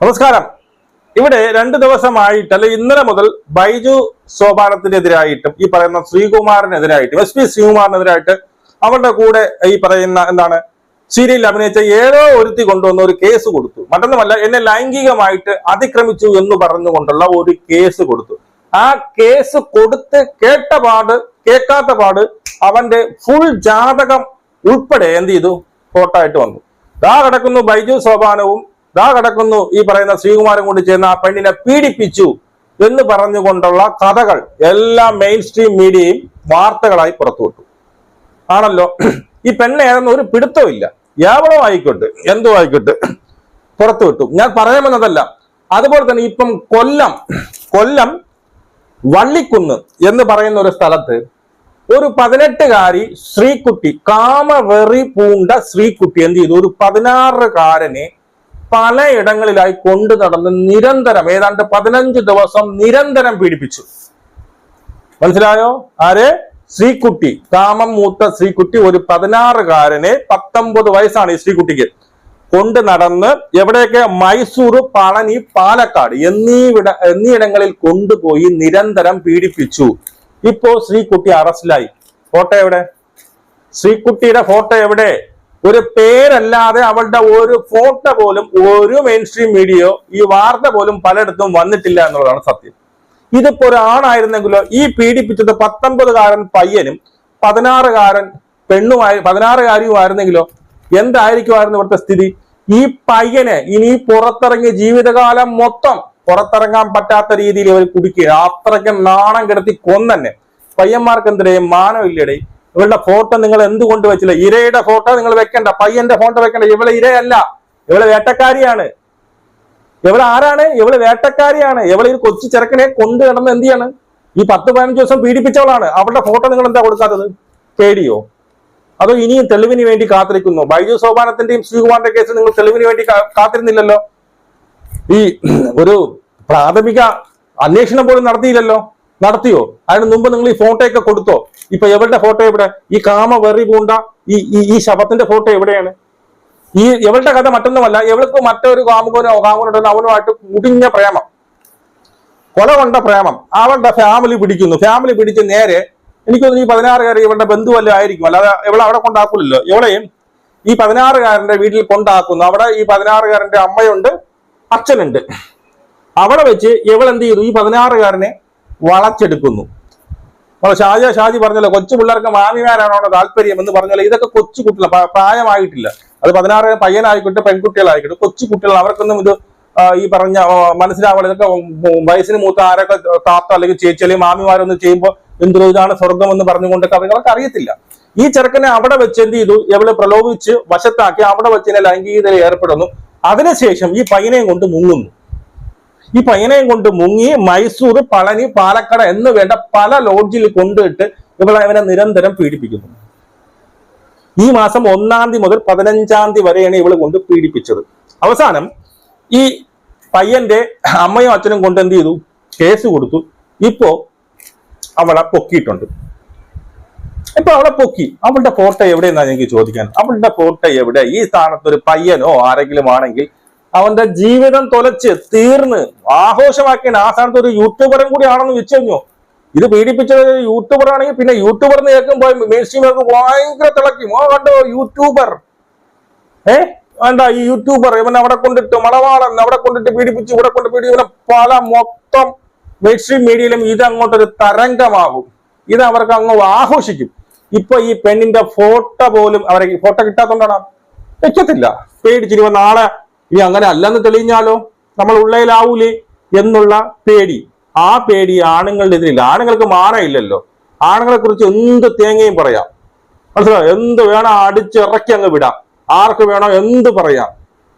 നമസ്കാരം. ഇവിടെ 2 ദിവസമായിട്ട് അല്ലെ ഇന്നലെ മുതൽ ബൈജു സോപാനത്തിനെതിരായിട്ടും ഈ പറയുന്ന ശ്രീകുമാറിനെതിരായിട്ടും SP ശ്രീകുമാറിനെതിരായിട്ട് അവരുടെ കൂടെ ഈ പറയുന്ന സീരിയലിൽ അഭിനയിച്ച ഏതോ ഒരുത്തി കൊണ്ടുവന്ന ഒരു കേസ് കൊടുത്തു. മറ്റൊന്നുമല്ല, എന്നെ ലൈംഗികമായിട്ട് അതിക്രമിച്ചു എന്ന് പറഞ്ഞുകൊണ്ടുള്ള ഒരു കേസ് കൊടുത്തു. ആ കേസ് കൊടുത്ത് കേൾക്കാത്ത പാട് അവന്റെ ഫുൾ ജാതകം ഉൾപ്പെടെ എന്ത് ചെയ്തു, ഫോട്ടോ ആയിട്ട് വന്നു. ദാ കിടക്കുന്നു ബൈജു സോപാനവും, ദാ കിടക്കുന്നു ഈ പറയുന്ന ശ്രീകുമാരും കൊണ്ട് ചേർന്ന് ആ പെണ്ണിനെ പീഡിപ്പിച്ചു എന്ന് പറഞ്ഞുകൊണ്ടുള്ള കഥകൾ എല്ലാം മെയിൻ സ്ട്രീം മീഡിയയും വാർത്തകളായി പുറത്തുവിട്ടു. ആണല്ലോ, ഈ പെണ്ണ് ഏതെന്ന് ഒരു പിടുത്തവും ഇല്ല. എവളോ ആയിക്കോട്ടെ, എന്തോ ആയിക്കോട്ടെ, പുറത്തുവിട്ടു. ഞാൻ പറയാമെന്നതല്ല. അതുപോലെ തന്നെ ഇപ്പം കൊല്ലം വള്ളിക്കുന്ന് എന്ന് പറയുന്ന ഒരു സ്ഥലത്ത് ഒരു 18-കാരി ശ്രീകുട്ടി, കാമവെറി പൂണ്ട ശ്രീകുട്ടി എന്ത് ചെയ്തു, ഒരു 16-കാരനെ പലയിടങ്ങളിലായി കൊണ്ടു നടന്ന് നിരന്തരം ഏതാണ്ട് 15 ദിവസം നിരന്തരം പീഡിപ്പിച്ചു. മനസ്സിലായോ? ആരെ? ശ്രീകുട്ടി, കാമം മൂത്ത ശ്രീകുട്ടി ഒരു 16-കാരനെ, 19 വയസ്സാണ് ഈ ശ്രീകുട്ടിക്ക്, കൊണ്ട് നടന്ന് എവിടെയൊക്കെ മൈസൂർ, പളനി, പാലക്കാട് എന്നീയിടങ്ങളിൽ കൊണ്ടുപോയി നിരന്തരം പീഡിപ്പിച്ചു. ഇപ്പോ ശ്രീകുട്ടി അറസ്റ്റിലായി. ഫോട്ടോ എവിടെ? ശ്രീകുട്ടിയുടെ ഫോട്ടോ എവിടെ? ഒരു പേരല്ലാതെ അവളുടെ ഒരു ഫോട്ടോ പോലും ഒരു മെയിൻ സ്ട്രീം മീഡിയയോ ഈ വാർത്ത പോലും പലയിടത്തും വന്നിട്ടില്ല എന്നുള്ളതാണ് സത്യം. ഇതിപ്പോ ഒരു ആണായിരുന്നെങ്കിലോ, ഈ പീഡിപ്പിച്ചത് 19-കാരൻ പയ്യനും 16-കാരൻ പെണ്ണുമായി 16-കാരിയുമായിരുന്നെങ്കിലോ എന്തായിരിക്കുമായിരുന്നു ഇവിടുത്തെ സ്ഥിതി? ഈ പയ്യനെ ഇനി പുറത്തിറങ്ങിയ ജീവിതകാലം മൊത്തം പുറത്തിറങ്ങാൻ പറ്റാത്ത രീതിയിൽ അവർ കുടിക്കുക, അത്രയ്ക്ക് നാണം കെടുത്തി കൊന്നെ. പയ്യന്മാർക്ക് എന്തിടേ മാനം ഇല്ലടേ? ഇവളുടെ ഫോട്ടോ നിങ്ങൾ എന്തുകൊണ്ട് വെച്ചില്ല? ഇരയുടെ ഫോട്ടോ നിങ്ങൾ വെക്കണ്ട, പയ്യന്റെ ഫോട്ടോ വെക്കണ്ട. ഇവളെ ഇരയല്ല, ഇവളെ വേട്ടക്കാരിയാണ്. ഇവളെ ആരാണ്? ഇവള് വേട്ടക്കാരിയാണ്. ഇവളെ ഒരു കൊച്ചു ചെറുക്കനെ കൊണ്ടു കിടന്ന് എന്ത് ചെയ്യാണ്? ഈ 10-15 ദിവസം പീഡിപ്പിച്ചവളാണ്. അവളുടെ ഫോട്ടോ നിങ്ങൾ എന്താ കൊടുക്കാത്തത്? പേടിയോ? അതോ ഇനിയും തെളിവിന് വേണ്ടി കാത്തിരിക്കുന്നു? ബൈജു സോപാനത്തിന്റെയും ശ്രീകുമാറിന്റെ കേസ് നിങ്ങൾ തെളിവിന് വേണ്ടി കാത്തിരുന്നില്ലല്ലോ. ഈ ഒരു പ്രാഥമിക അന്വേഷണം പോലും നടത്തിയില്ലല്ലോ. നടത്തിയോ? അതിന് മുമ്പ് നിങ്ങൾ ഈ ഫോട്ടോ ഒക്കെ കൊടുത്തോ? ഇപ്പൊ എവളുടെ ഫോട്ടോ എവിടെ? ഈ കാമ വെറി പൂണ്ട ഈ ശവത്തിന്റെ ഫോട്ടോ എവിടെയാണ്? ഇവളുടെ കഥ മറ്റൊന്നുമല്ല. ഇവൾക്ക് മറ്റൊരു കാമുകനോ അവനുമായിട്ട് മുടിഞ്ഞ പ്രേമം, കൊല കൊണ്ട പ്രേമം. അവളുടെ ഫാമിലി പിടിച്ച് നേരെ എനിക്കൊന്നും ഈ 16-കാരി ഇവളുടെ ബന്ധുവല്ല ആയിരിക്കും, അല്ലാതെ ഇവളെ അവിടെ കൊണ്ടാക്കൂലല്ലോ. ഇവളെയും ഈ 16-കാരന്റെ വീട്ടിൽ കൊണ്ടാക്കുന്നു. അവിടെ ഈ 16-കാരന്റെ അമ്മയുണ്ട്, അച്ഛനുണ്ട്. അവിടെ വെച്ച് ഇവൾ എന്ത് ചെയ്തു? ഈ 16-കാരനെ വളച്ചെടുക്കുന്നു. ഷാജി പറഞ്ഞല്ലോ, കൊച്ചു പിള്ളേർക്ക് മാമിമാരാണോ താല്പര്യം എന്ന് പറഞ്ഞല്ലോ. ഇതൊക്കെ കൊച്ചു കുട്ടികൾ, പ്രായമായിട്ടില്ല. അത് 16 പയ്യനായിക്കോട്ടെ പെൺകുട്ടികളായിക്കോട്ടെ, കൊച്ചു കുട്ടികൾ. അവർക്കൊന്നും ഇത് ഈ പറഞ്ഞ മനസ്സിലാവുക. ഇതൊക്കെ വയസ്സിന് മൂത്ത ആരൊക്കെ താത്ത അല്ലെങ്കിൽ ചേച്ചി അല്ലെങ്കിൽ മാമിമാരൊന്നും ചെയ്യുമ്പോൾ എന്തോ ഇതാണ് സ്വർഗം എന്ന് പറഞ്ഞുകൊണ്ടൊക്കെ അവർക്ക് അറിയത്തില്ല. ഈ ചെറുക്കനെ അവിടെ വെച്ച് എന്ത് ചെയ്തു? എവളെ പ്രലോഭിച്ച് വശത്താക്കി അവിടെ വെച്ച് ലൈംഗികതയിൽ ഏർപ്പെടുന്നു. അതിനുശേഷം ഈ പയ്യനെയും കൊണ്ട് മുങ്ങി മൈസൂർ, പളനി, പാലക്കാട് എന്ന് വേണ്ട പല ലോഡ്ജിൽ കൊണ്ടിട്ട് ഇവനെ നിരന്തരം പീഡിപ്പിക്കുന്നു. ഈ മാസം 1-ാം തീയതി മുതൽ 15-ാം തീയതി വരെയാണ് ഇവള് കൊണ്ട് പീഡിപ്പിച്ചത്. അവസാനം ഈ പയ്യന്റെ അമ്മയും അച്ഛനും കൊണ്ട് എന്ത് ചെയ്തു? കേസ് കൊടുത്തു. ഇപ്പോ അവളെ പൊക്കിയിട്ടുണ്ട്. അവളെ പൊക്കി. അവളുടെ ഫോട്ടോ എവിടെയെന്നാണ് എനിക്ക് ചോദിക്കാൻ. അവളുടെ ഫോട്ടോ എവിടെ? ഈ സ്ഥാനത്ത് ഒരു പയ്യനോ ആരെങ്കിലും ആണെങ്കിൽ അവന്റെ ജീവിതം തൊലച്ച് തീർന്ന് ആഘോഷമാക്കിയാണ്. ആ സ്ഥാനത്ത് ഒരു യൂട്യൂബറും കൂടി ആണെന്ന് വെച്ച് കഴിഞ്ഞോ? ഇത് പീഡിപ്പിച്ചത് യൂട്യൂബർ ആണെങ്കിൽ പിന്നെ യൂട്യൂബർ എന്ന് കേൾക്കുമ്പോൾ മെയിൻ സ്ട്രീമർക്ക് ഭയങ്കര തിളക്കും. കണ്ടോ യൂട്യൂബർ? വേണ്ട, ഈ യൂട്യൂബർ ഇവൻ അവിടെ കൊണ്ടിട്ട് മലവാളൻ അവിടെ കൊണ്ടിട്ട് പീഡിപ്പിച്ചു, ഇവിടെ കൊണ്ട് പീഡിപ്പിച്ചു. പല മൊത്തം മെയിൻ സ്ട്രീം മീഡിയയിലും ഇത് അങ്ങോട്ടൊരു തരംഗമാകും. ഇത് അവർക്ക് അങ്ങ് ആഘോഷിക്കും. ഇപ്പൊ ഈ പെണ്ണിന്റെ ഫോട്ടോ പോലും അവരെ ഫോട്ടോ കിട്ടാത്തോണ്ടാണ് വെക്കത്തില്ല. പേടിച്ചിരിക്കും, നാളെ ഇനി അങ്ങനെ അല്ലെന്ന് തെളിഞ്ഞാലോ നമ്മൾ ഉള്ളയിലാവൂലേ എന്നുള്ള പേടി. ആ പേടി ആണുങ്ങളുടെ എതിരില്ല. ആണുങ്ങൾക്ക് മാനമില്ലല്ലോ. ആണുങ്ങളെ കുറിച്ച് എന്ത് തേങ്ങയും പറയാം. മനസ്സിലായോ? എന്ത് വേണം അടിച്ചിറക്കി അങ്ങ് വിടാം. ആർക്ക് വേണോ എന്ത് പറയാം.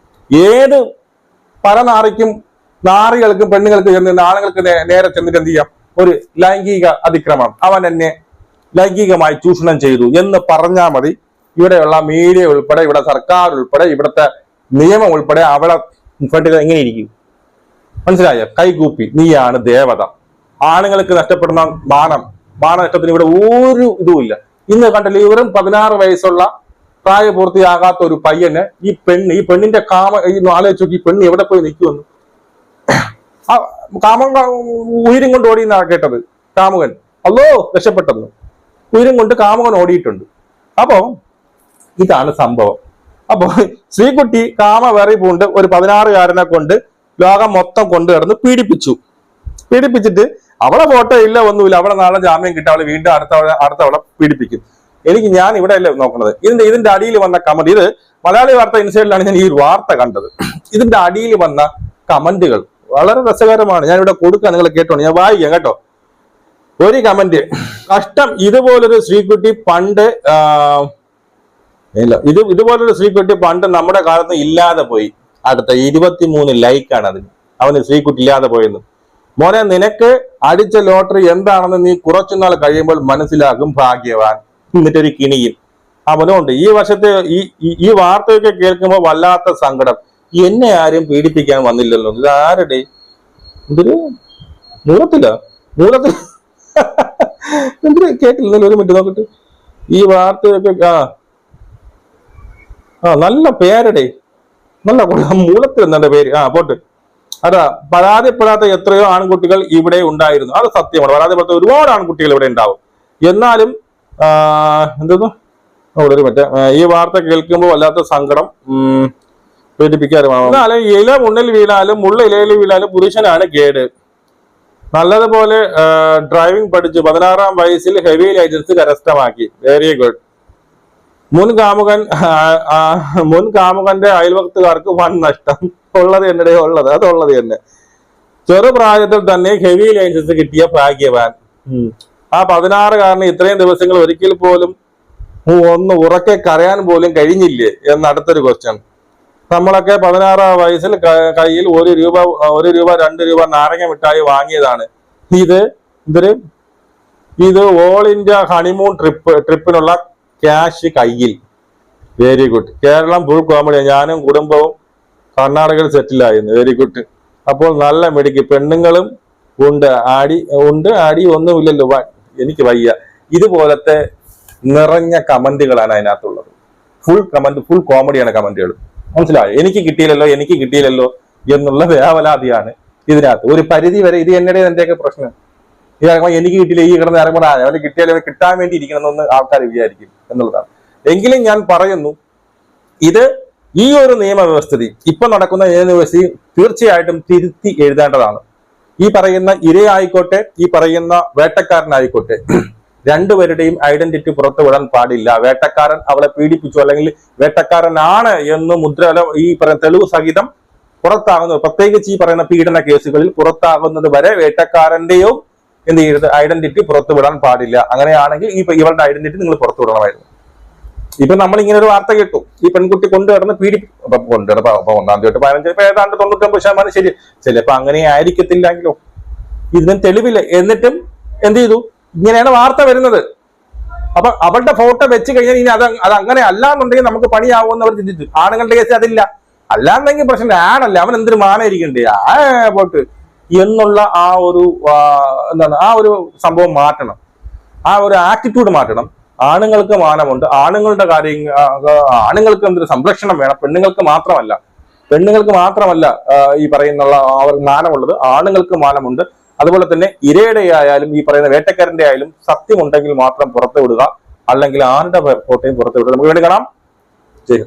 ഏത് പല നാറികൾക്കും പെണ്ണുങ്ങൾക്ക് ചെന്ന് ആണുങ്ങൾക്ക് നേരെ ചെന്നിട്ട് എന്ത് ചെയ്യാം? ഒരു ലൈംഗിക അതിക്രമം, അവൻ എന്നെ ലൈംഗികമായി ചൂഷണം ചെയ്തു എന്ന് പറഞ്ഞാൽ മതി. ഇവിടെയുള്ള മീഡിയ ഉൾപ്പെടെ, ഇവിടെ സർക്കാർ ഉൾപ്പെടെ, ഇവിടുത്തെ നിയമം ഉൾപ്പെടെ അവളെ മുഖട്ട് എങ്ങനെ ഇരിക്കും? മനസ്സിലായോ? കൈകൂപ്പി നീയാണ് ദേവത. ആണുങ്ങൾക്ക് നഷ്ടപ്പെടുന്ന മാനനഷ്ടത്തിന് ഇവിടെ ഒരു ഇതുമില്ല. ഇന്ന് കണ്ടില്ലേ, ഇവരും 16 വയസ്സുള്ള പ്രായപൂർത്തിയാകാത്ത ഒരു പയ്യന് ഈ പെണ്ണിന്റെ ആലോചിച്ച് നോക്കി, ഈ പെണ്ണ് എവിടെ പോയി നിൽക്കുമെന്ന്. ആ ഉയരും കൊണ്ട് ഓടിയെന്നാ കേട്ടത്. കാമുകൻ അല്ലോ രക്ഷപ്പെട്ടെന്ന് ഉയരും കൊണ്ട് കാമുകൻ ഓടിയിട്ടുണ്ട്. അപ്പോ ഇതാണ് സംഭവം. അപ്പൊ ശ്രീകുട്ടി വെറി പൂണ്ട് ഒരു 16-കാരനെ കൊണ്ട് ലോകം മൊത്തം കൊണ്ടുകിടന്ന് പീഡിപ്പിച്ചിട്ട് അവളെ ഫോട്ടോ ഇല്ല, ഒന്നുമില്ല. അവളെ നാളെ ജാമ്യം കിട്ടും, അവളെ വീണ്ടും അടുത്തവളെ പീഡിപ്പിക്കും. ഞാൻ ഇവിടെ അല്ലേ നോക്കുന്നത്. ഇതിന്റെ അടിയിൽ വന്ന കമന്റ്, ഇത് മലയാളി വാർത്ത ഇൻസൈഡിലാണ് ഞാൻ ഈ വാർത്ത കണ്ടത്. ഇതിന്റെ അടിയിൽ വന്ന കമന്റുകൾ വളരെ രസകരമാണ്. ഞാൻ ഇവിടെ കൊടുക്കാൻ, നിങ്ങൾ കേട്ടോണ്ട് ഞാൻ വായിക്കാം കേട്ടോ. ഒരു കമന്റ്, കഷ്ടം, ഇതുപോലൊരു ശ്രീകുട്ടി പണ്ട് ഇതുപോലൊരു ശ്രീകുട്ടി പണ്ട് നമ്മുടെ കാലത്ത് ഇല്ലാതെ പോയി. അടുത്ത 23 ലൈക്കാണ് അതിന്. അവന് ശ്രീകുട്ടി ഇല്ലാതെ പോയെന്ന്. മോനെ, നിനക്ക് അടിച്ച ലോട്ടറി എന്താണെന്ന് നീ കുറച്ചുനാൾ കഴിയുമ്പോൾ മനസ്സിലാകും, ഭാഗ്യവാൻ. എന്നിട്ടൊരു കിണിയിൽ അവനുണ്ട്. ഈ വർഷത്തെ ഈ വാർത്തയൊക്കെ കേൾക്കുമ്പോൾ വല്ലാത്ത സങ്കടം. എന്നെ ആരും പീഡിപ്പിക്കാൻ വന്നില്ലല്ലോ. ഇത് ആരുടെ എന്തൊരു മൂലത്തിൽ എന്തിനു കേട്ടില്ല. ഒരു മിനിറ്റ് നോക്കട്ടെ. ഈ വാർത്തയൊക്കെ നല്ല പേരുടെ, നല്ല മൂലത്തിൽ എന്താ പേര്? പോട്ട്. അതാ, പരാതിപ്പെടാത്ത എത്രയോ ആൺകുട്ടികൾ ഇവിടെ ഉണ്ടായിരുന്നു. അത് സത്യമാണ്. പരാതിപ്പെടാത്ത ഒരുപാട് ആൺകുട്ടികൾ ഇവിടെ ഉണ്ടാവും. എന്നാലും എന്തോന്നു ഈ വാർത്ത കേൾക്കുമ്പോൾ വല്ലാത്ത സങ്കടം, പീഡിപ്പിക്കാറുമാണ്. എന്നാലും ഇല മുന്നിൽ വീണാലും മുള്ള ഇലയിൽ വീണാലും പുരുഷനാണ് കേട്. നല്ലതുപോലെ ഡ്രൈവിംഗ് പഠിച്ചു 16-ാം വയസ്സിൽ ഹെവി ലൈസൻസ് കരസ്ഥമാക്കി. Very good. മുൻ കാമുകന്റെ അയൽവക്കത്തുകാർക്ക് വൻ നഷ്ടം. ഉള്ളത് തന്നെ അതുള്ളത് തന്നെ. ചെറുപ്രായത്തിൽ തന്നെ ഹെവി ലൈസൻസ് കിട്ടിയ ഭാഗ്യവാൻ. ആ 16-കാരന് ഇത്രയും ദിവസങ്ങൾ ഒരിക്കൽ പോലും ഒന്ന് ഉറക്കെ കരയാൻ പോലും കഴിഞ്ഞില്ലേ എന്ന് അടുത്തൊരു ക്വസ്റ്റ്യൻ. നമ്മളൊക്കെ 16-ാം വയസ്സിൽ കയ്യിൽ 1 രൂപ 2 രൂപ നാരങ്ങ മിഠായി വാങ്ങിയതാണ്. ഇത് ഓൾ ഇന്ത്യ ഹണിമൂൺ ട്രിപ്പിനുള്ള ക്യാഷ് കയ്യിൽ. Very good. Keralam full comedy. ഞാനും കുടുംബവും കർണാടകയിൽ സെറ്റിലായിരുന്നു. Very good. അപ്പോൾ നല്ല മിടുക്കി. പെണ്ണുങ്ങളും ആടി ഒന്നുമില്ലല്ലോ. എനിക്ക് വയ്യ. ഇതുപോലത്തെ നിറഞ്ഞ കമന്റുകളാണ് അതിനകത്തുള്ളത്. ഫുൾ കോമഡിയാണ് കമന്റുകൾ. മനസ്സിലായോ? എനിക്ക് കിട്ടിയില്ലല്ലോ എന്നുള്ള വേവലാതിയാണ് ഇതിനകത്ത്. ഒരു പരിധി വരെ ഇത് എന്റെയൊക്കെ പ്രശ്നം. എനിക്ക് കിട്ടിയില്ല, ഈ കിടന്ന് ഇറങ്ങുമ്പോൾ അവന് കിട്ടിയാലും കിട്ടാൻ വേണ്ടി ഇരിക്കണമെന്ന് ആൾക്കാർ വിചാരിക്കും എന്നുള്ളതാണ്. എങ്കിലും ഞാൻ പറയുന്നു, ഇത് ഈ ഒരു നിയമവ്യവസ്ഥിതി ഇപ്പൊ നടക്കുന്ന യൂണിവേഴ്സിറ്റി തീർച്ചയായിട്ടും തിരുത്തി എഴുതേണ്ടതാണ്. ഈ പറയുന്ന ഇരയായിക്കോട്ടെ, ഈ പറയുന്ന വേട്ടക്കാരനായിക്കോട്ടെ, രണ്ടുപേരുടെയും ഐഡന്റിറ്റി പുറത്തുവിടാൻ പാടില്ല. വേട്ടക്കാരൻ അവളെ പീഡിപ്പിച്ചു അല്ലെങ്കിൽ വേട്ടക്കാരനാണ് എന്ന് ഈ പറയുന്ന തെളിവ് സഹിതം പുറത്താകുന്നത്, പ്രത്യേകിച്ച് ഈ പറയുന്ന പീഡന കേസുകളിൽ പുറത്താകുന്നത് വരെ വേട്ടക്കാരന്റെയോ എന്ത് ചെയ്യരുത്, ഐഡന്റിറ്റി പുറത്തുവിടാൻ പാടില്ല. അങ്ങനെയാണെങ്കിൽ ഇവളുടെ ഐഡന്റിറ്റി നിങ്ങൾ പുറത്തുവിടണമായിരുന്നു. ഇപ്പൊ നമ്മൾ ഇങ്ങനെ ഒരു വാർത്ത കേട്ടു, ഈ പെൺകുട്ടി കൊണ്ടുവരുന്ന കൊണ്ടുവരുന്ന 1-ാം തീയതി 15 ഇപ്പൊ ഏതാണ്ട് 99% ശരി. ചിലപ്പോ അങ്ങനെ ആയിരിക്കത്തില്ലെങ്കിലോ, ഇതിനും തെളിവില്ല. എന്നിട്ടും എന്ത് ചെയ്തു, ഇങ്ങനെയാണ് വാർത്ത വരുന്നത്. അപ്പൊ അവളുടെ ഫോട്ടോ വെച്ച് കഴിഞ്ഞാൽ ഇനി അത് അങ്ങനെ അല്ലാന്നുണ്ടെങ്കിൽ നമുക്ക് പണിയാവുമെന്ന് അവർ ചിന്തിച്ചു. ആണുങ്ങളുടെ കേസ് അതില്ല. അല്ലാന്നെങ്കിൽ പ്രശ്നം ആണല്ല, അവൻ എന്തൊരു മാനായിരിക്കണ്ടേ പോട്ട് എന്നുള്ള ആ ഒരു സംഭവം മാറ്റണം. ആ ഒരു ആറ്റിറ്റ്യൂഡ് മാറ്റണം. ആണുങ്ങൾക്ക് മാനമുണ്ട്. ആണുങ്ങൾക്ക് എന്തൊരു സംരക്ഷണം വേണം. പെണ്ണുങ്ങൾക്ക് മാത്രമല്ല ഈ പറയുന്ന അവർ മാനമുള്ളത്. ആണുങ്ങൾക്ക് മാനമുണ്ട്. അതുപോലെ തന്നെ ഇരയുടെ ആയാലും ഈ പറയുന്ന വേട്ടക്കാരന്റെ ആയാലും സത്യമുണ്ടെങ്കിൽ മാത്രം പുറത്തുവിടുക, അല്ലെങ്കിൽ ആരുടെ ഫോട്ടോയും പുറത്തുവിടുക. നമുക്ക് വേണ്ടി കാണാം. ശരി.